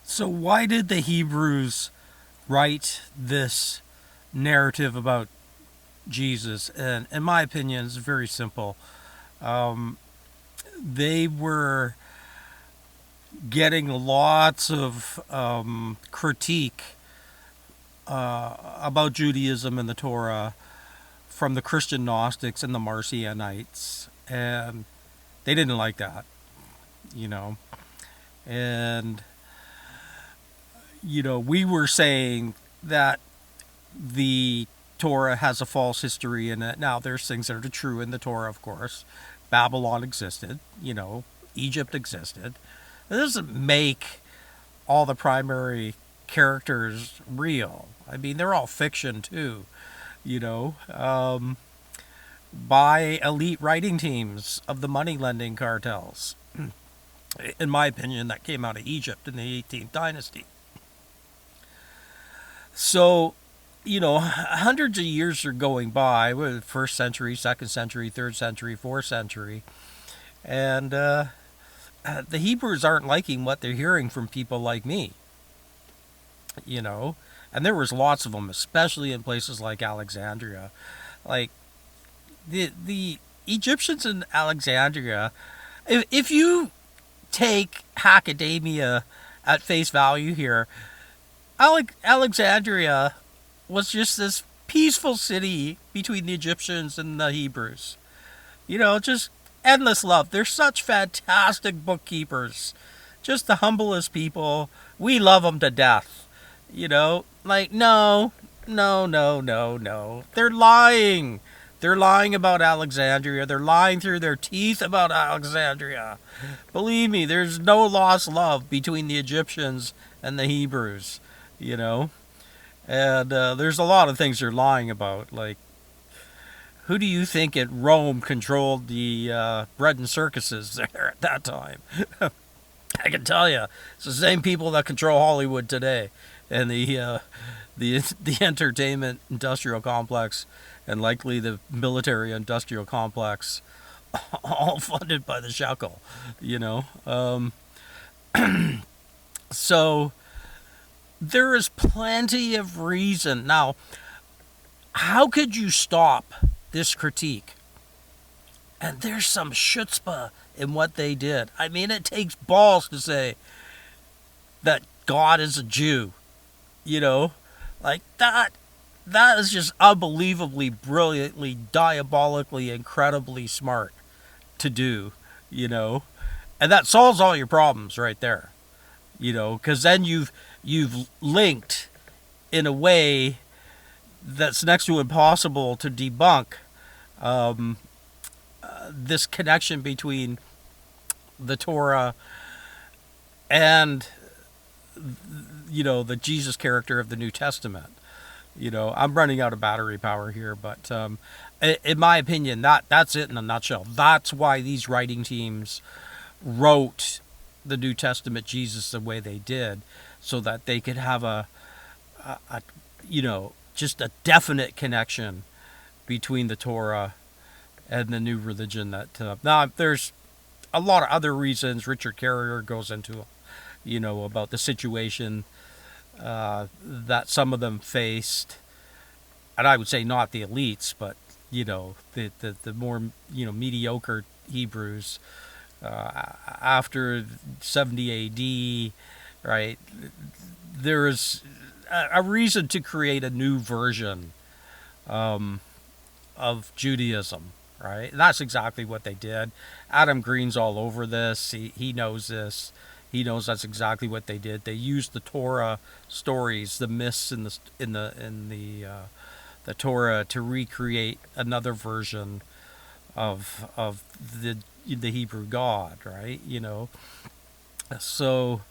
So, why did the Hebrews write this narrative about Jesus? And in my opinion, it's very simple. Um, they were getting lots of critique about Judaism and the Torah from the Christian Gnostics and the Marcionites, and they didn't like that, you know. And we were saying that the Torah has a false history in it. Now, there's things that are true in the Torah, of course. Babylon existed, Egypt existed. It doesn't make all the primary characters real. I mean, they're all fiction, too, you know, by elite writing teams of the money lending cartels. In my opinion, that came out of Egypt in the 18th dynasty. So, hundreds of years are going by, with first century, second century, third century, fourth century, and the Hebrews aren't liking what they're hearing from people like me, you know, and there was lots of them, especially in places like Alexandria. Like the Egyptians in Alexandria, if you take academia at face value here, Alexandria was just this peaceful city between the Egyptians and the Hebrews. Just endless love. They're such fantastic bookkeepers. Just the humblest people. We love them to death. Like, no, no, no, no, no. They're lying. They're lying about Alexandria. They're lying through their teeth about Alexandria. Believe me, there's no lost love between the Egyptians and the Hebrews, you know? And there's a lot of things they're lying about. Like, who do you think at Rome controlled the bread and circuses there at that time? I can tell you, it's the same people that control Hollywood today, and the entertainment industrial complex, and likely the military industrial complex, all funded by the shekel. You know, so there is plenty of reason. Now, how could you stop this critique? And there's some chutzpah in what they did. I mean, it takes balls to say that God is a Jew. Like that. That is just unbelievably, brilliantly, diabolically, incredibly smart to do. And that solves all your problems right there. Because then you've linked in a way that's next to impossible to debunk, this connection between the Torah and the Jesus character of the New Testament. I'm running out of battery power here, but in my opinion, that's it in a nutshell. That's why these writing teams wrote the New Testament Jesus the way they did, so that they could have a just a definite connection between the Torah and the new religion. That now there's a lot of other reasons. Richard Carrier goes into, about the situation that some of them faced, and I would say not the elites, but the more mediocre Hebrews after 70 A.D. Right, there is a reason to create a new version of Judaism. Right, and that's exactly what they did. Adam Green's all over this. He knows this. He knows that's exactly what they did. They used the Torah stories, the myths in the Torah, to recreate another version of the Hebrew God, right? So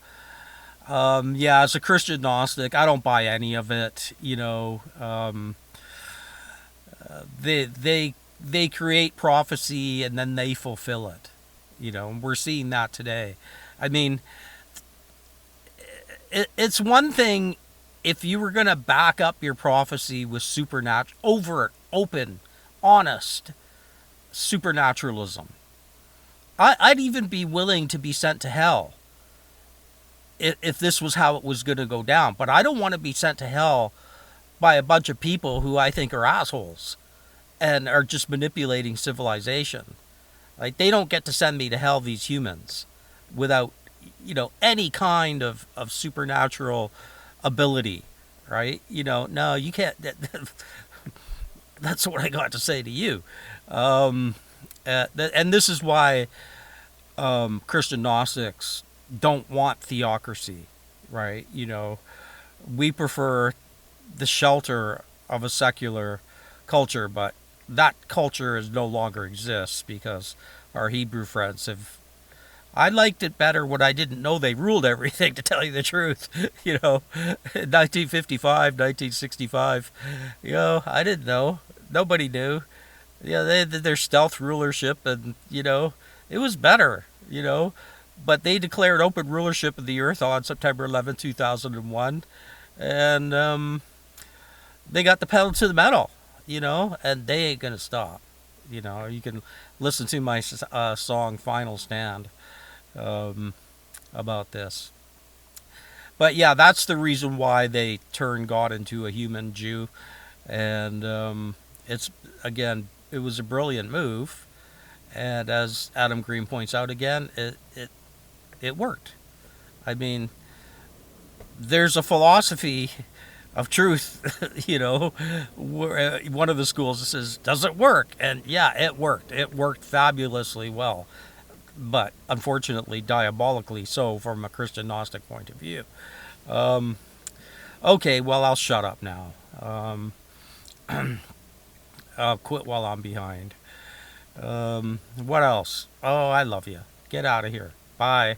as a Christian Gnostic, I don't buy any of it. They create prophecy and then they fulfill it. And we're seeing that today. I mean, it's one thing if you were going to back up your prophecy with supernatural, overt, open, honest supernaturalism. I'd even be willing to be sent to hell if this was how it was going to go down. But I don't want to be sent to hell by a bunch of people who I think are assholes and are just manipulating civilization. Like, they don't get to send me to hell, these humans, without, any kind of supernatural ability, right? No, you can't. That's what I got to say to you. And this is why Christian Gnostics don't want theocracy, right? We prefer the shelter of a secular culture, but that culture is no longer exists because our Hebrew friends have. I liked it better when I didn't know they ruled everything, to tell you the truth. 1955, 1965. I didn't know. Nobody knew. Yeah, they had their stealth rulership, and it was better. But they declared open rulership of the earth on September 11th, 2001, and they got the pedal to the metal. And they ain't gonna stop. You can listen to my song "Final Stand" um, about this. But yeah, that's the reason why they turned God into a human Jew, and it's again, it was a brilliant move, and as Adam Green points out again, it worked. I mean, there's a philosophy of truth, where one of the schools says, "Does it work?" And yeah, it worked. It worked fabulously well, but unfortunately, diabolically so from a Christian Gnostic point of view. Um, okay, well, I'll shut up now. I'll quit while I'm behind. What else? Oh, I love you. Get out of here. Bye.